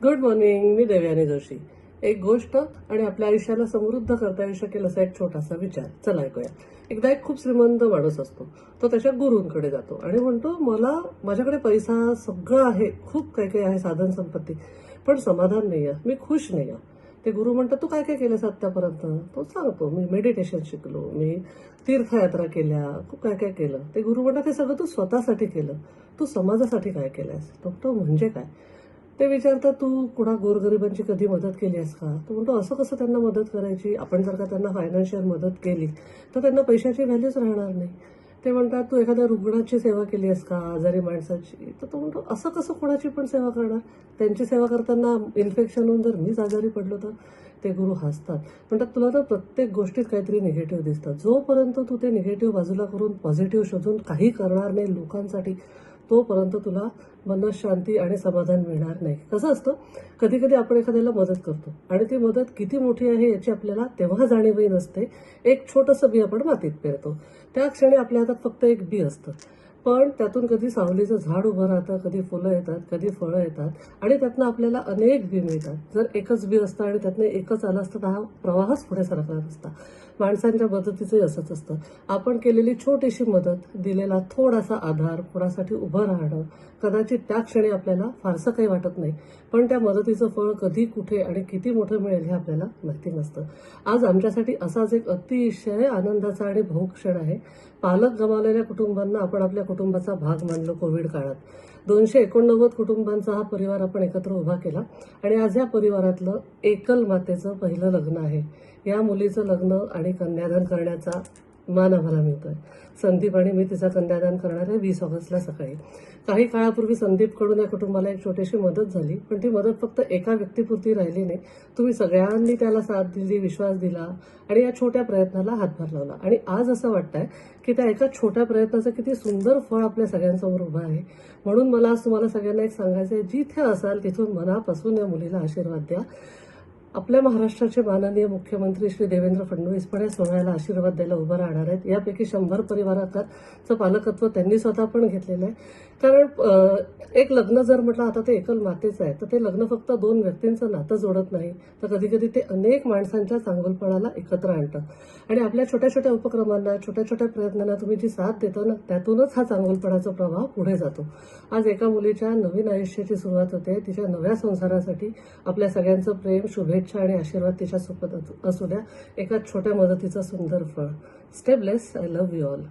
Good morning. मी देवयानी जोशी. एक गोष्ट आणि आपल्या आयुष्याला समृद्ध करता येऊ शकेल असा एक छोटासा विचार. चला ऐकूया. एकदा एक खूप श्रीमंत माणूस असतो. तो त्याच्या गुरूंकडे जातो आणि म्हणतो, मला माझ्याकडे पैसा सगळं आहे, खूप काही काही आहे, साधन संपत्ती, पण समाधान नाही आहे, मी खुश नाही आहे. ते गुरु म्हणतात, तू काय काय केलंस आत्तापर्यंत? तो सांगतो, मी मेडिटेशन शिकलो, मी तीर्थयात्रा केल्या, खूप काय काय केलं. ते गुरु म्हणतात, हे सगळं तू स्वतःसाठी केलं, तू समाजासाठी काय केलंस? तो म्हणजे काय? ते विचारतात, तू कुणा गोरगरिबांची कधी मदत केली आहेस का? तो म्हणतो, असं कसं त्यांना मदत करायची? आपण जर का त्यांना फायनान्शियल मदत केली तर त्यांना पैशाची व्हॅल्यूच राहणार नाही. ते म्हणतात, तू एखाद्या रुग्णाची सेवा केली आहेस का, आजारी माणसाची? तर तो म्हणतो, असं कसं कोणाची पण सेवा करणार? त्यांची सेवा करताना इन्फेक्शन होऊन जर मीच आजारी पडलो तर? ते गुरु हसतात, म्हणतात, तुला तर प्रत्येक गोष्टीत काहीतरी निगेटिव्ह दिसतं. जोपर्यंत तू ते निगेटिव्ह बाजूला करून पॉझिटिव्ह शोधून काही करणार नाही लोकांसाठी, तोपर्यंत तुला मनशांती आणि समाधान मिळणार नाही. कसं असतं, कधी कधी आपण एखाद्याला मदत करतो आणि ती मदत किती मोठी आहे याची आपल्याला तेव्हा जाणीवही नसते. एक छोटंसं बी आपण मातीत पेरतो, त्या क्षणी आपल्या हातात फक्त एक बी असतं, पण त्यातून कधी सावलीचं झाड उभं राहतं, कधी फुलं येतात, कधी फळं येतात आणि त्यातनं आपल्याला अनेक बी मिळतात. जर एकच बी असतं आणि त्यातनं एकच आलं असतं तर हा प्रवाहच पुढे सरकला नसता. माणसांच्या मदतीचंही असंच असतं. आपण केलेली छोटीशी मदत, दिलेला थोडासा आधार, कोणासाठी उभं राहणं, कदाचित त्या क्षणी आपल्याला फारसं काही वाटत नाही, पण त्या मदतीचं फळ कधी, कुठे आणि किती मोठं मिळेल हे आपल्याला माहिती नसतं. आज आमच्यासाठी असाच एक अतिशय आनंदाचा आणि भावूक क्षण आहे. पालक गमावलेल्या कुटुंबांना आपण आपल्या कुटुंबाचा भाग मानलो कोविड काळात. 289 कुटुंबांचा हा परिवार आपण एकत्र उभा केला आणि आज या परिवारातलं एकल मातेचं पहिलं लग्न आहे. या मुलीचं लग्न आणि कन्यादान करण्याचा मान आम्हाला मिळतोय. संदीप आणि मी तिचं कन्यादान करणार आहे 20 ऑगस्टला सकाळी. काही काळापूर्वी संदीपकडून या कुटुंबाला एक छोटीशी मदत झाली, पण ती मदत फक्त एका व्यक्तीपुरती राहिली नाही. तुम्ही सगळ्यांनी त्याला साथ दिली, विश्वास दिला आणि या छोट्या प्रयत्नाला हातभार लावला. आणि आज असं वाटतंय की त्या एका छोट्या प्रयत्नाचं किती सुंदर फळ आपल्या सगळ्यांसमोर उभं आहे. म्हणून मला आज तुम्हाला सगळ्यांना एक सांगायचं आहे, जिथे असाल तिथून मनापासून या मुलीला आशीर्वाद द्या. आपल्या महाराष्ट्राचे माननीय मुख्यमंत्री श्री देवेंद्र फडणवीस पण या सोहळ्याला आशीर्वाद द्यायला उभं राहणार आहेत. यापैकी 100 परिवाराचं पालकत्व त्यांनी स्वतः पण घेतलेलं आहे. कारण एक लग्न जर म्हटलं, आता ते एकल मातेचं आहे, तर ते लग्न फक्त 2 व्यक्तींचं नातं जोडत नाही, तर कधी कधी ते अनेक माणसांच्या चांगुलपणाला एकत्र आणतं. आणि आपल्या छोट्या छोट्या उपक्रमांना, छोट्या छोट्या प्रयत्नांना तुम्ही जी साथ देता ना, त्यातूनच हा चांगुलपणाचा प्रवाह पुढे जातो. आज एका मुलीच्या नवीन आयुष्याची सुरुवात होते. तिच्या नव्या संसारासाठी आपल्या सगळ्यांचं प्रेम, शुभेच्छा आणि आशीर्वाद तिच्या सोबत असू द्या. एका छोट्या मदतीचं सुंदर फळ. Stay blessed. I love you all.